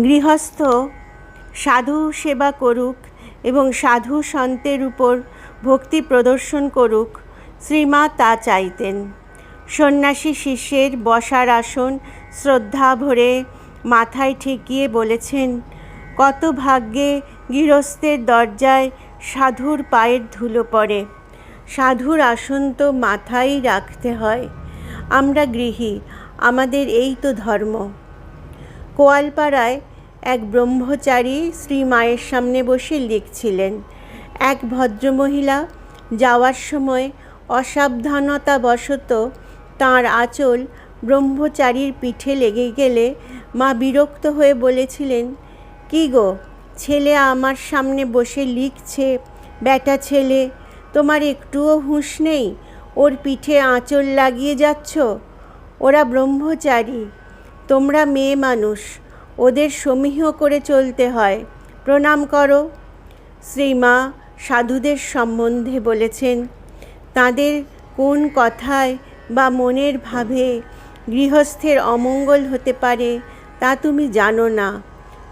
গৃহস্থ সাধু সেবা করুক এবং সাধু সন্তের উপর ভক্তি প্রদর্শন করুক, শ্রীমা তা চাইতেন। সন্ন্যাসী শিষ্যের বসার আসন শ্রদ্ধা ভরে মাথায় ঠেকিয়ে বলেছেন, কত ভাগ্যে গৃহস্থের দরজায় সাধুর পায়ের ধুলো পড়ে। সাধুর আসন তো মাথায় রাখতে হয়। আমরা গৃহী, আমাদের এই তো ধর্ম। কোয়ালপাড়ায় এক ব্রহ্মচারী শ্রীমায়ের সামনে বসে লিখছিলেন। এক ভদ্রমহিলা যাওয়ার সময় অসাবধানতাবশত তাঁর আঁচল ব্রহ্মচারীর পিঠে লেগে গেলে মা বিরক্ত হয়ে বলেছিলেন, কি গো, ছেলে আমার সামনে বসে লিখছে, বেটা ছেলে, তোমার একটুও হুঁশ নেই? ওর পিঠে আঁচল লাগিয়ে যাচ্ছ। ওরা ব্রহ্মচারী, তোমরা মেয়ে মানুষ, ওদের সমীহ করে চলতে হয়, প্রণাম করো। শ্রীমা সাধুদের সম্বন্ধে বলেছেন, তাদের কোন কথায় বা মনের ভাবে গৃহস্থের অমঙ্গল হতে পারে তা তুমি জানো না।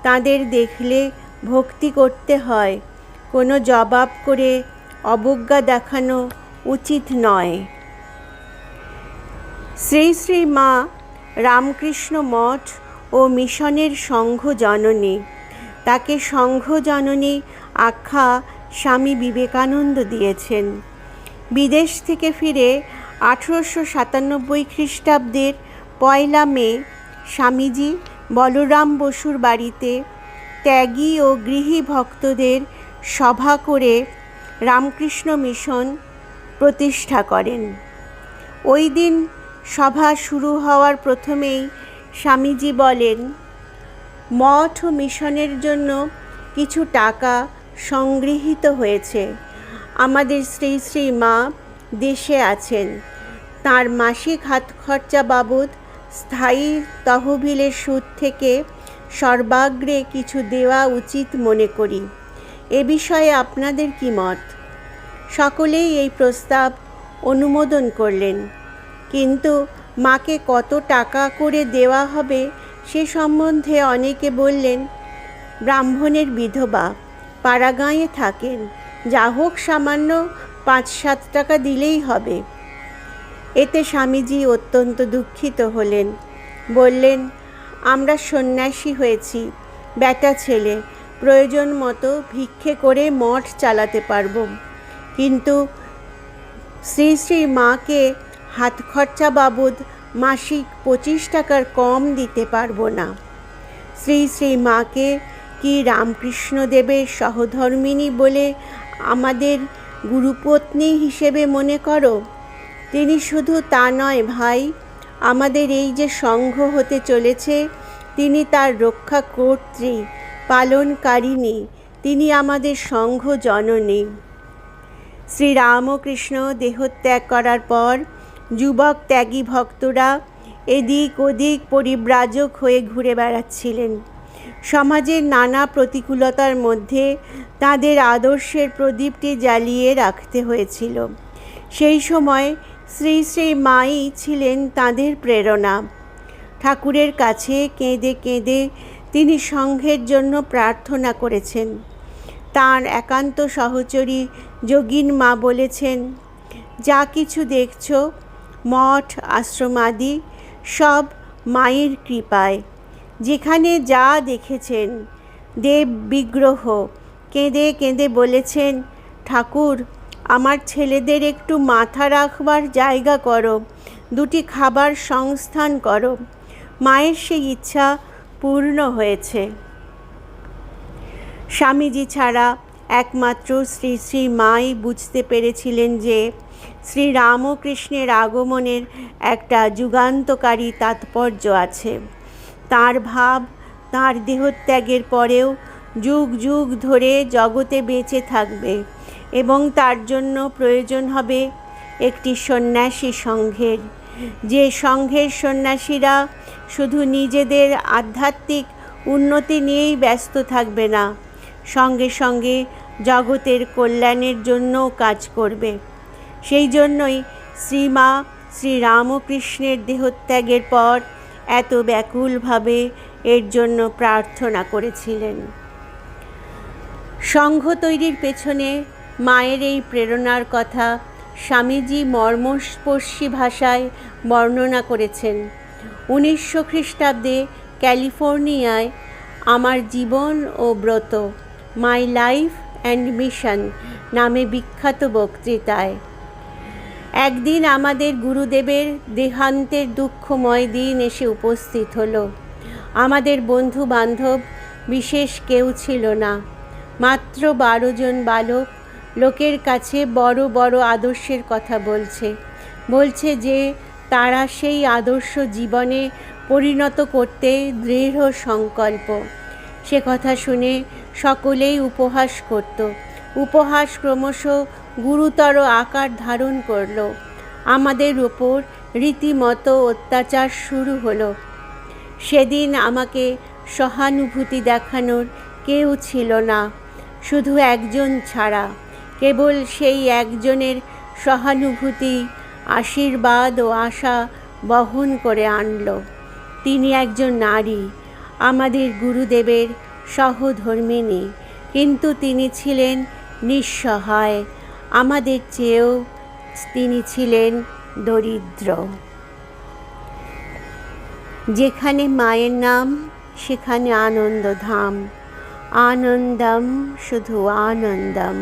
তাদের দেখলে ভক্তি করতে হয়, কোনো জবাব করে অবজ্ঞা দেখানো উচিত নয়। শ্রী শ্রী মা রামকৃষ্ণ মঠ ও মিশনের সংঘ জননী। তাকে সংঘ জননী আখ্যা স্বামী বিবেকানন্দ দিয়েছেন। বিদেশ থেকে ফিরে 1897 খ্রিস্টাব্দের 1 মে স্বামীজি বলরাম বসুর বাড়িতে ত্যাগী ও গৃহী ভক্তদের সভা করে রামকৃষ্ণ মিশন প্রতিষ্ঠা করেন। ওই দিন সভা শুরু হওয়ার প্রথমেই স্বামীজি বলেন, মঠ ও মিশনের জন্য কিছু টাকা সংগৃহীত হয়েছে। আমাদের শ্রী শ্রী মা দেশে আছেন, তাঁর মাসিক হাত খরচা বাবদ স্থায়ী তহবিলের সুদ থেকে সর্বাগ্রে কিছু দেওয়া উচিত মনে করি। এ বিষয়ে আপনাদের কি মত? সকলেই এই প্রস্তাব অনুমোদন করলেন, কিন্তু মাকে কত টাকা করে দেওয়া হবে সে সম্বন্ধে অনেকে বললেন, ব্রাহ্মণের বিধবা, পাড়াগাঁয়ে থাকেন, যা হোক সামান্য 5-7 টাকা দিলেই হবে। এতে স্বামীজি অত্যন্ত দুঃখিত হলেন। বললেন, আমরা সন্ন্যাসী হয়েছি, বেটা ছেলে, প্রয়োজন মতো ভিক্ষে করে মঠ চালাতে পারব, কিন্তু শ্রী শ্রী মাকে হাত খরচা বাবদ মাসিক 25 টাকার কম দিতে পারবো না। শ্রী শ্রী মাকে কি রামকৃষ্ণদেবের সহধর্মিণী বলে আমাদের গুরুপত্নী হিসেবে মনে করো? তিনি শুধু তা নয় ভাই, আমাদের এই যে সংঘ হতে চলেছে, তিনি তার রক্ষাকর্ত্রী, পালনকারিণী, তিনি আমাদের সংঘ জননী। শ্রীরামকৃষ্ণ দেহত্যাগ করার পর যুবক ত্যাগী ভক্তরা এদিক ওদিক পরিব্রাজক হয়ে ঘুরে বেড়াচ্ছিলেন। সমাজের নানা প্রতিকূলতার মধ্যে তাদের আদর্শের প্রদীপটি জ্বালিয়ে রাখতে হয়েছিল। সেই সময় শ্রী শ্রী মাই ছিলেন তাদের প্রেরণা। ঠাকুরের কাছে কেঁদে কেঁদে তিনি সংঘের জন্য প্রার্থনা করেছেন। তাঁর একান্ত সহচরী যোগিন মা বলেছেন, যা কিছু দেখছ, মঠ আশ্রমাদি, সব মায়ের কৃপায়। যেখানে যা দেখেছেন, দেব বিগ্রহ, কেঁদে কেঁদে বলেছেন, ঠাকুর, আমার ছেলেদের একটু মাথা রাখবার জায়গা করো, 2টি খাবার সংস্থান করো। মায়ের সেই ইচ্ছা পূর্ণ হয়েছে। স্বামীজি ছাড়া একমাত্র শ্রী শ্রী মাই বুঝতে পেরেছিলেন যে শ্রীরামকৃষ্ণের আগমনের একটা যুগান্তকারী তাৎপর্য আছে। তাঁর ভাব তাঁর দেহত্যাগের পরেও যুগ যুগ ধরে জগতে বেঁচে থাকবে এবং তার জন্য প্রয়োজন হবে একটি সন্ন্যাসী সংঘের, যে সংঘের সন্ন্যাসীরা শুধু নিজেদের আধ্যাত্মিক উন্নতি নিয়েই ব্যস্ত থাকবে না, সঙ্গে সঙ্গে জগতের কল্যাণের জন্যও কাজ করবে। সেই জন্যই শ্রীমা শ্রীরামকৃষ্ণের দেহত্যাগের পর এত ব্যাকুলভাবে এর জন্য প্রার্থনা করেছিলেন। সংঘ তৈরির পেছনে মায়ের এই প্রেরণার কথা স্বামীজি মর্মস্পর্শী ভাষায় বর্ণনা করেছেন। 1900 খ্রিস্টাব্দে ক্যালিফোর্নিয়ায় আমার জীবন ও ব্রত, মাই লাইফ অ্যান্ড মিশন নামে বিখ্যাত বক্তৃতায়। একদিন আমাদের গুরুদেবের দেহান্তের দুঃখময় দিন এসে উপস্থিত হলো। আমাদের বন্ধু বান্ধব বিশেষ কেউ ছিল না, মাত্র 12 জন বালক লোকের কাছে বড় বড় আদর্শের কথা বলছে যে তারা সেই আদর্শ জীবনে পরিণত করতে দৃঢ় সংকল্প। সে কথা শুনে সকলেই উপহাস করত। উপহাস ক্রমশ গুরুতর আকার ধারণ করল। আমাদের ওপর রীতিমতো অত্যাচার শুরু হলো। সেদিন আমাকে সহানুভূতি দেখানোর কেউ ছিল না, শুধু একজন ছাড়া। কেবল সেই একজনের সহানুভূতি আশীর্বাদ ও আশা বহন করে আনল। তিনি একজন নারী, আমাদের গুরুদেবের সহধর্মিণী, কিন্তু তিনি ছিলেন নিঃসহায়। আমাদের চেয়েও তিনি ছিলেন দরিদ্র। যেখানে মায়ের নাম সেখানে আনন্দধাম, আনন্দম শুধু আনন্দম।